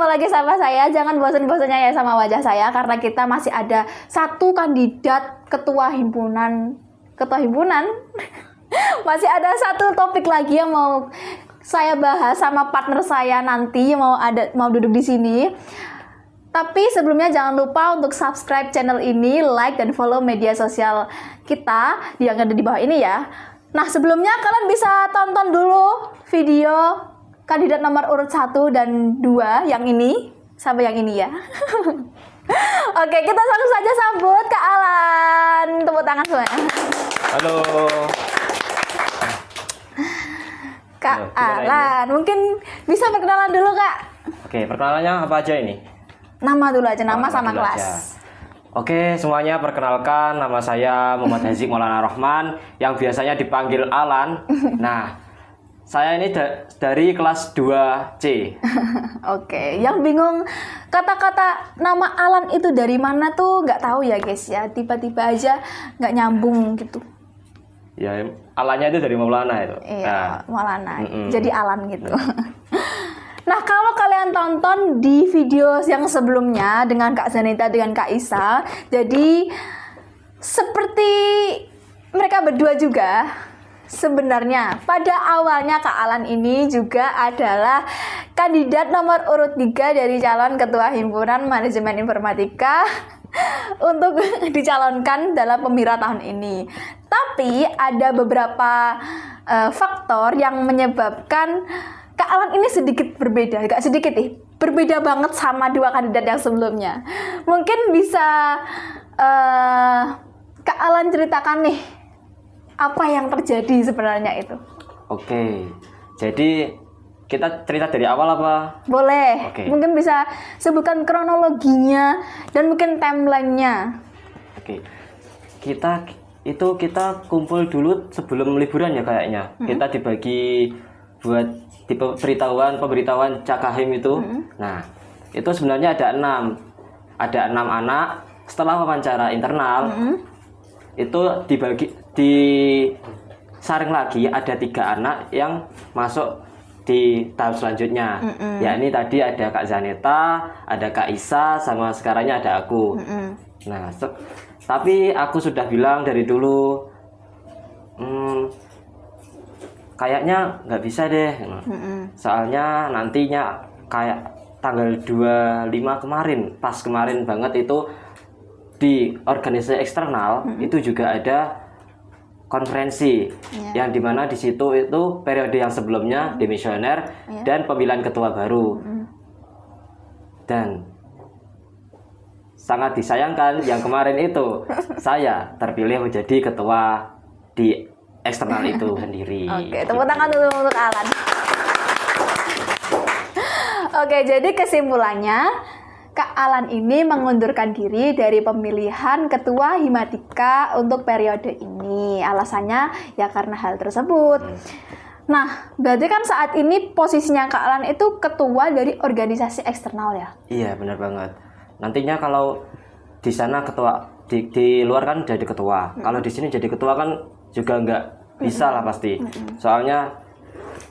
lagi sama saya. Jangan bosan-bosannya ya sama wajah saya, karena kita masih ada satu kandidat ketua himpunan. Masih ada satu topik lagi yang mau saya bahas sama partner saya nanti mau duduk di sini. Tapi sebelumnya jangan lupa untuk subscribe channel ini, like dan follow media sosial kita yang ada di bawah ini ya. Nah, sebelumnya kalian bisa tonton dulu video kandidat nomor urut 1 dan 2 yang ini sampai yang ini ya. Oke, kita langsung saja sambut Kak Alan. Tepuk tangan semuanya. Halo. Kak Alan, mungkin bisa perkenalan dulu, Kak. Oke, perkenalannya apa aja ini? Nama dulu aja, nama sama kelas. Aja. Oke, semuanya perkenalkan, nama saya Muhammad Hazik Maulana Rahman yang biasanya dipanggil Alan. Nah, saya ini dari kelas 2C. Oke, yang bingung kata-kata nama Alan itu dari mana tuh nggak tahu ya guys ya. Tiba-tiba aja nggak nyambung gitu. Ya, Alannya itu dari Maulana itu. Iya, Maulana. Jadi Alan gitu. Nah, kalau kalian tonton di video yang sebelumnya dengan Kak Zanita, dengan Kak Isa, jadi seperti mereka berdua juga, sebenarnya pada awalnya Kak Alan ini juga adalah kandidat nomor urut 3 dari calon Ketua Himpunan Manajemen Informatika untuk dicalonkan dalam pemira tahun ini. Tapi ada beberapa faktor yang menyebabkan Kak Alan ini sedikit berbeda, gak sedikit berbeda banget sama 2 kandidat yang sebelumnya. Mungkin bisa Kak Alan ceritakan nih, apa yang terjadi sebenarnya itu? Oke, jadi kita cerita dari awal apa? Boleh, Oke. Mungkin bisa sebutkan kronologinya dan mungkin timelinenya. Oke, kita kumpul dulu sebelum liburan ya kayaknya. Kita dibagi buat pemberitahuan Cakahim itu. Nah, itu sebenarnya ada 6 anak. Setelah wawancara internal, itu disaring lagi ada 3 anak yang masuk di tahap selanjutnya. Yakni tadi ada Kak Zaneta, ada Kak Isa, sama sekarangnya ada aku. Nah, tapi aku sudah bilang dari dulu, kayaknya nggak bisa deh. Soalnya nantinya kayak tanggal 25 kemarin, pas kemarin banget itu di organisasi eksternal itu juga ada konferensi yang dimana di situ itu periode yang sebelumnya demisioner dan pemilihan ketua baru. Dan sangat disayangkan yang kemarin itu saya terpilih menjadi ketua di eksternal itu sendiri. Oke, tepuk tangan dulu untuk Alan. Oke, jadi kesimpulannya Kak Alan ini mengundurkan diri dari pemilihan ketua Himatika untuk periode ini. Alasannya ya karena hal tersebut. Nah, berarti kan saat ini posisinya Kak Alan itu ketua dari organisasi eksternal ya? Iya, benar banget. Nantinya kalau di sana ketua, di luar kan jadi ketua. Kalau di sini jadi ketua kan juga nggak bisa lah pasti. Soalnya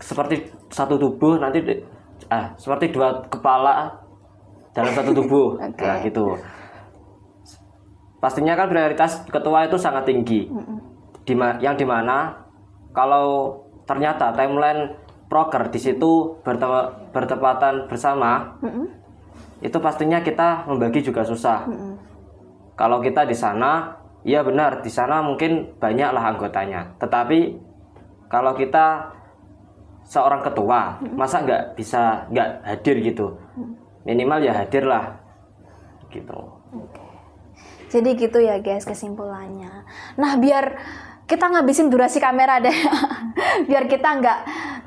seperti satu tubuh nanti seperti 2 kepala dalam satu tubuh. Nah, gitu. Pastinya kan prioritas ketua itu sangat tinggi. Yang dimana kalau ternyata timeline proker di situ bertepatan bersama, itu pastinya kita membagi juga susah. Kalau kita di sana, ya benar, di sana mungkin banyaklah anggotanya. Tetapi kalau kita seorang ketua, masa nggak hadir gitu? Minimal ya hadir lah, gitu. Jadi gitu ya guys kesimpulannya. Nah, biar kita ngabisin durasi kamera deh. Biar kita nggak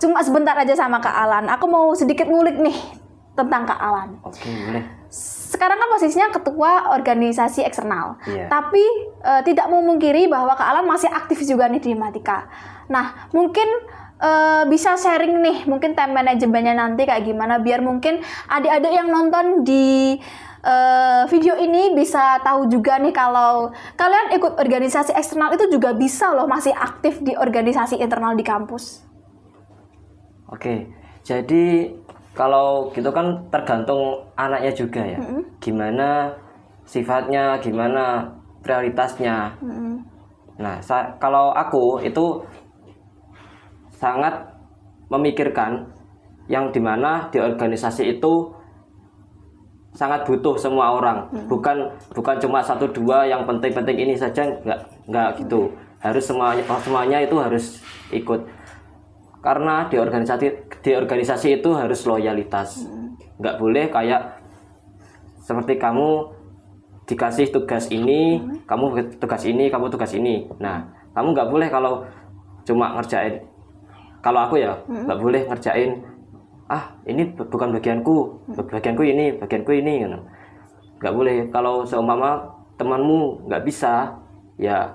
cuma sebentar aja sama Kak Alan. Aku mau sedikit ngulik nih tentang Kak Alan. Oke, boleh. Sekarang kan posisinya ketua organisasi eksternal. Iya. Tapi tidak memungkiri bahwa Kak Alan masih aktif juga nih di Himatika. Nah, mungkin bisa sharing nih, mungkin time manajemennya nanti kayak gimana, biar mungkin adik-adik yang nonton di video ini bisa tahu juga nih kalau kalian ikut organisasi eksternal itu juga bisa loh masih aktif di organisasi internal di kampus. Oke, jadi kalau gitu kan tergantung anaknya juga ya. Gimana sifatnya, gimana prioritasnya. Nah, kalau aku itu sangat memikirkan yang dimana di organisasi itu sangat butuh semua orang, bukan cuma satu dua yang penting-penting ini saja, nggak gitu. Harus semuanya itu harus ikut. Karena di organisasi itu harus loyalitas. Nggak boleh kayak seperti kamu dikasih tugas ini, kamu tugas ini, kamu tugas ini. Nah, kamu nggak boleh kalau cuma ngerjain. Kalau aku ya nggak boleh ngerjain. Ini bukan bagianku ini, bagianku ini. Nggak boleh. Kalau seumpama temanmu nggak bisa, ya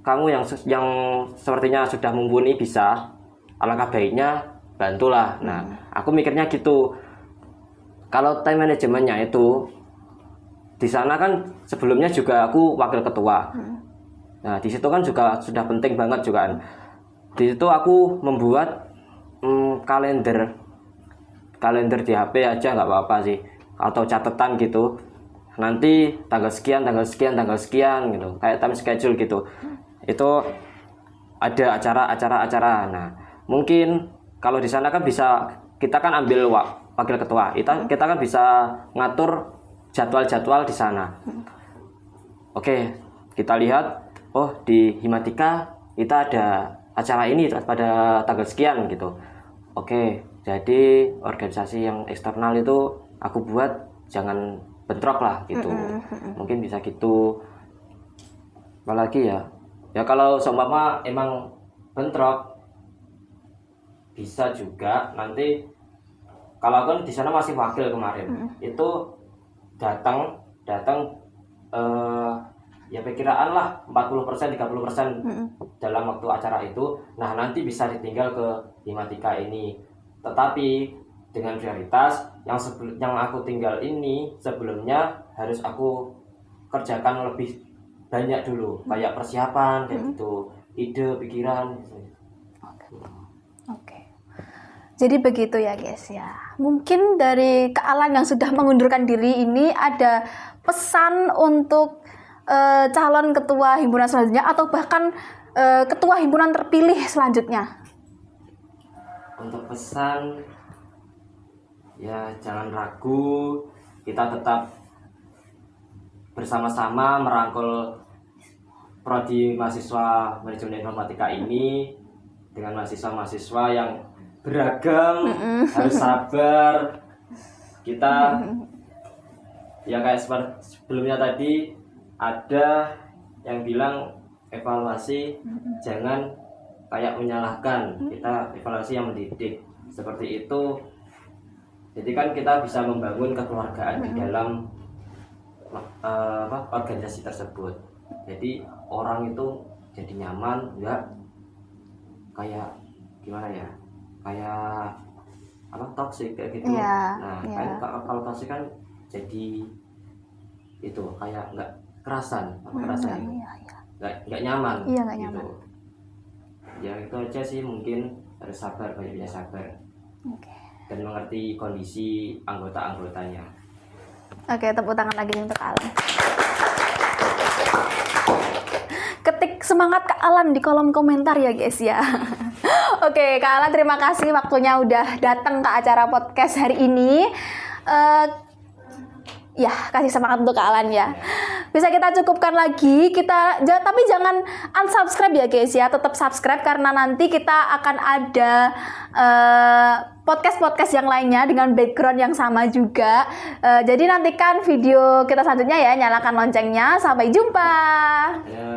kamu yang sepertinya sudah mumpuni bisa, alangkah baiknya bantulah. Nah, aku mikirnya gitu. Kalau time manajemennya itu di sana kan sebelumnya juga aku wakil ketua. Nah, di situ kan juga sudah penting banget juga kan. Di situ aku membuat kalender di HP aja nggak apa-apa sih, atau catatan gitu. Nanti tanggal sekian gitu, kayak time schedule gitu. Itu ada acara. Nah, mungkin kalau di sana kan bisa, kita kan ambil wakil ketua, kita kan bisa ngatur jadwal di sana. Oke, kita lihat, di Himatika kita ada acara ini pada tanggal sekian gitu. Oke, jadi organisasi yang eksternal itu aku buat jangan bentrok lah gitu. Mungkin bisa gitu. Apalagi ya kalau seumpama emang bentrok, bisa juga nanti, kalau aku kan di sana masih wakil kemarin, itu datang ya perkiraan lah 40%, 30% dalam waktu acara itu. Nah, nanti bisa ditinggal ke Himatika ini. Tetapi dengan prioritas yang aku tinggal ini sebelumnya harus aku kerjakan lebih banyak dulu, kayak persiapan kayak gitu, ide, pikiran gitu. Oke. Jadi begitu ya guys ya. Mungkin dari Kak Alan yang sudah mengundurkan diri ini ada pesan untuk calon ketua himpunan selanjutnya, atau bahkan ketua himpunan terpilih selanjutnya. Untuk pesan, ya jangan ragu, kita tetap bersama-sama merangkul prodi mahasiswa manajemen informatika ini dengan mahasiswa-mahasiswa yang beragam, harus sabar. Kita ya kayak sebelumnya tadi ada yang bilang evaluasi jangan kayak menyalahkan, kita evaluasi yang mendidik, seperti itu. Jadi kan kita bisa membangun kekeluargaan di dalam organisasi tersebut. Jadi orang itu jadi nyaman, enggak kayak gimana ya, kayak toksik kayak gitu. Nah, kalau toksik kan jadi itu kayak enggak kerasan, nggak nyaman, nggak gitu. nyaman. Ya itu aja sih, mungkin harus sabar, banyak sabar. Dan mengerti kondisi anggota-anggotanya. Oke, tepuk tangan lagi untuk Kak Alan. Ketik semangat Kak Alan di kolom komentar ya guys ya. Oke, Kak Alan terima kasih waktunya udah datang ke acara podcast hari ini. Ya, kasih semangat untuk Kak Alan ya. Bisa kita cukupkan lagi, tapi jangan unsubscribe ya guys ya, tetap subscribe karena nanti kita akan ada podcast-podcast yang lainnya dengan background yang sama juga. Jadi nantikan video kita selanjutnya ya, nyalakan loncengnya. Sampai jumpa. Ya.